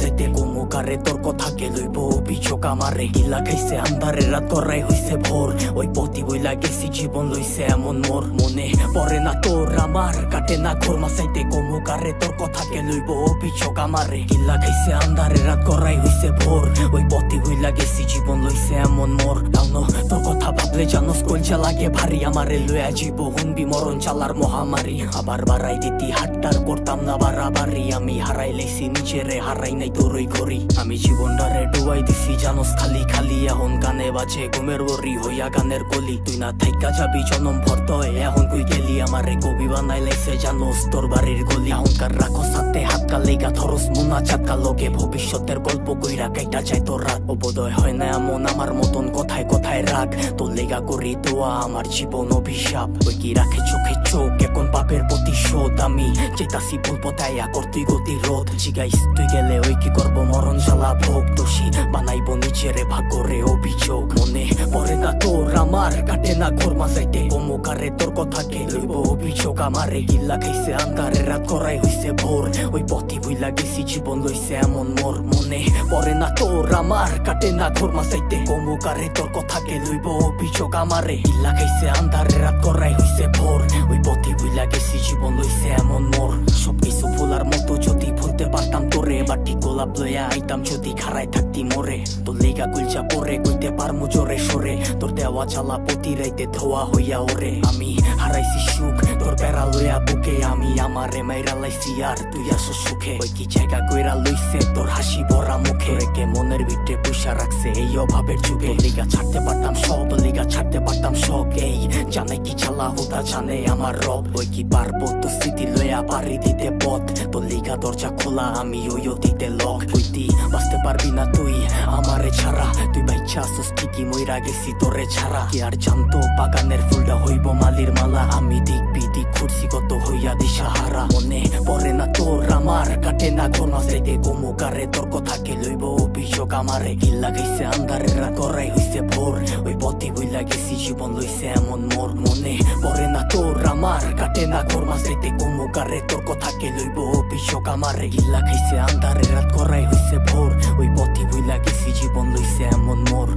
যাইতে কমু কারে তোর কথাকে লইব অভিযোগ আমারে গিলা খাইছে আন্ধারে রাত করাই হইছে ভোর ওই পথি বইলা গেছি জীবন লইছে এমন মোর মনে পড়ে না তোর আমার কাটে না ঘোরমা চাইতে কমু কারে তোর কথাকে লইব অভিযোগ আমারে গিলা খাইছে আন্ধারে রাত করাই হইছে ভোর ওই পথি বইলা গেছি জীবন লইছে এমন মোর তাও তোর কথা ভাবলে জানোস কলজা লাগে ভারী আমারে লইয়া জীব হুনবি মরণ চালার মহামারী আবার বাড়াই দিতি হাট্টার করতাম না বাড়াবাড়ি আমি হারাই লেছি নিজেরে হারাই নাই তোরই ঘড়ি আমি জীবনটারে ডুবাই দিছি জানোস খালি খালি এখন গানে বাজে ঘুমের বরি হইয়া গানের কলি তুই না থাইকা যাবি জনম ভর্ত এখন কই গেলি আমারে কবি বানাই লাইছে জানোস তোর বাড়ির গলি এখনকার রাখো সাথে হাত কালেগা ধরস মুনা চাকা লগে ভবিষ্যতের গল্প কইরা কাইটা যায় তোর রাত অবোধয় হয় না এমন আমার মতন কথায় কথায় রাগ তোর লেগা করি দোয়া আমার জীবন অভিশাপ ওই কি রাখে চোখে চোখ এখন পাপের প্রতিশোধ আমি চেতাসি ভুল পথাইয়া করতুই গতিরোধ জিগাইস তুই গেলে ওই কি করবো মরণ জ্বালা ভোগ দোষী বানাইবো নিজেরে ভাগ্যরে অভিযোগ মনে পড়ে না তোর আমার কাটে না ঘোরমা যাইতে কমু কারে তোর কথাকে লইব অভিযোগ আমারে গিল্লা খাইছে আন্ধারে রাত করাই হইছে ভোর ওই পথি বইলা গেছি জীবন লইছে এমন মোর মনে পড়ে না তোর আমার কাটে না ঘোরমা যাইতে কমু কারে তোর কথাকে লইব অভিযোগ আমারে গিল্লা খাইছে আন্ধারে রাত করাই হইছে ভোর ওই পথি বইলা গেছি জীবন লইছে এমন মোর সবকিছু ভুলার মতো যদি ভুলতে পারতাম তোরে বাটি গোলাপ লইয়া আইতাম যদি খারাই থাকতি মোরে তোর লেগা গুলচা পরে কইতে পারমু জোরে সরে তোর দেওয়া চালা প্রতি রাইতে ধোয়া হইয়া ওরে আমি হারাইছি সুখ তোর বেড়া লইয়া বুকে আমি আমারে মাইরা লাইছি আর তুই আসো সুখে ওই কি জায়গা কইরা লইছে তোর হাসি ভরা মুখে রেখে মনের ভিতরে পুষা রাখছে এই অভাবের যুগে লিগা ছাড়তে পারতাম সব লিগা ছাড়তে পারতাম শখ এই জানে কি চালা হুদা জানে আমার রব ওই কি পারবো তো স্মৃতি লইয়া পারি দিতে পথ তোর লিগা দরজা খোলা আমি ওই অতীতে লক হইতি বাঁচতে পারবি না তুই আমারে ছাড়া তুই বাইচ্ছা আসস ঠিকই মইরা গেছি তোরে ছাড়া কি আর জানতো বাগানের ফুলটা হইব মালির মালা আমি দিক বিদিক ঘুরছি কত হইয়া দিশাহারা মনে পড়ে না তোর আমার কাটে না ঘোরমা যাইতে কমু কারে তোর কথাকে লইব অভিযোগ আমারে গিল্লা খাইছে আন্ধারে রাত করাই হইছে ভোর ওই পথি বইলা গেছি জীবন লইছে এমন মোর মনে পড়ে না তোর আমার কাটে না ঘোরমা যাইতে কমু কারে তোর কথাকে লইব অভিযোগ আমারে গিল্লা খাইছে আন্ধারে রাত করাই হইছে ভোর ওই পথি বইলা গেছি জীবন লইছে এমন মোর।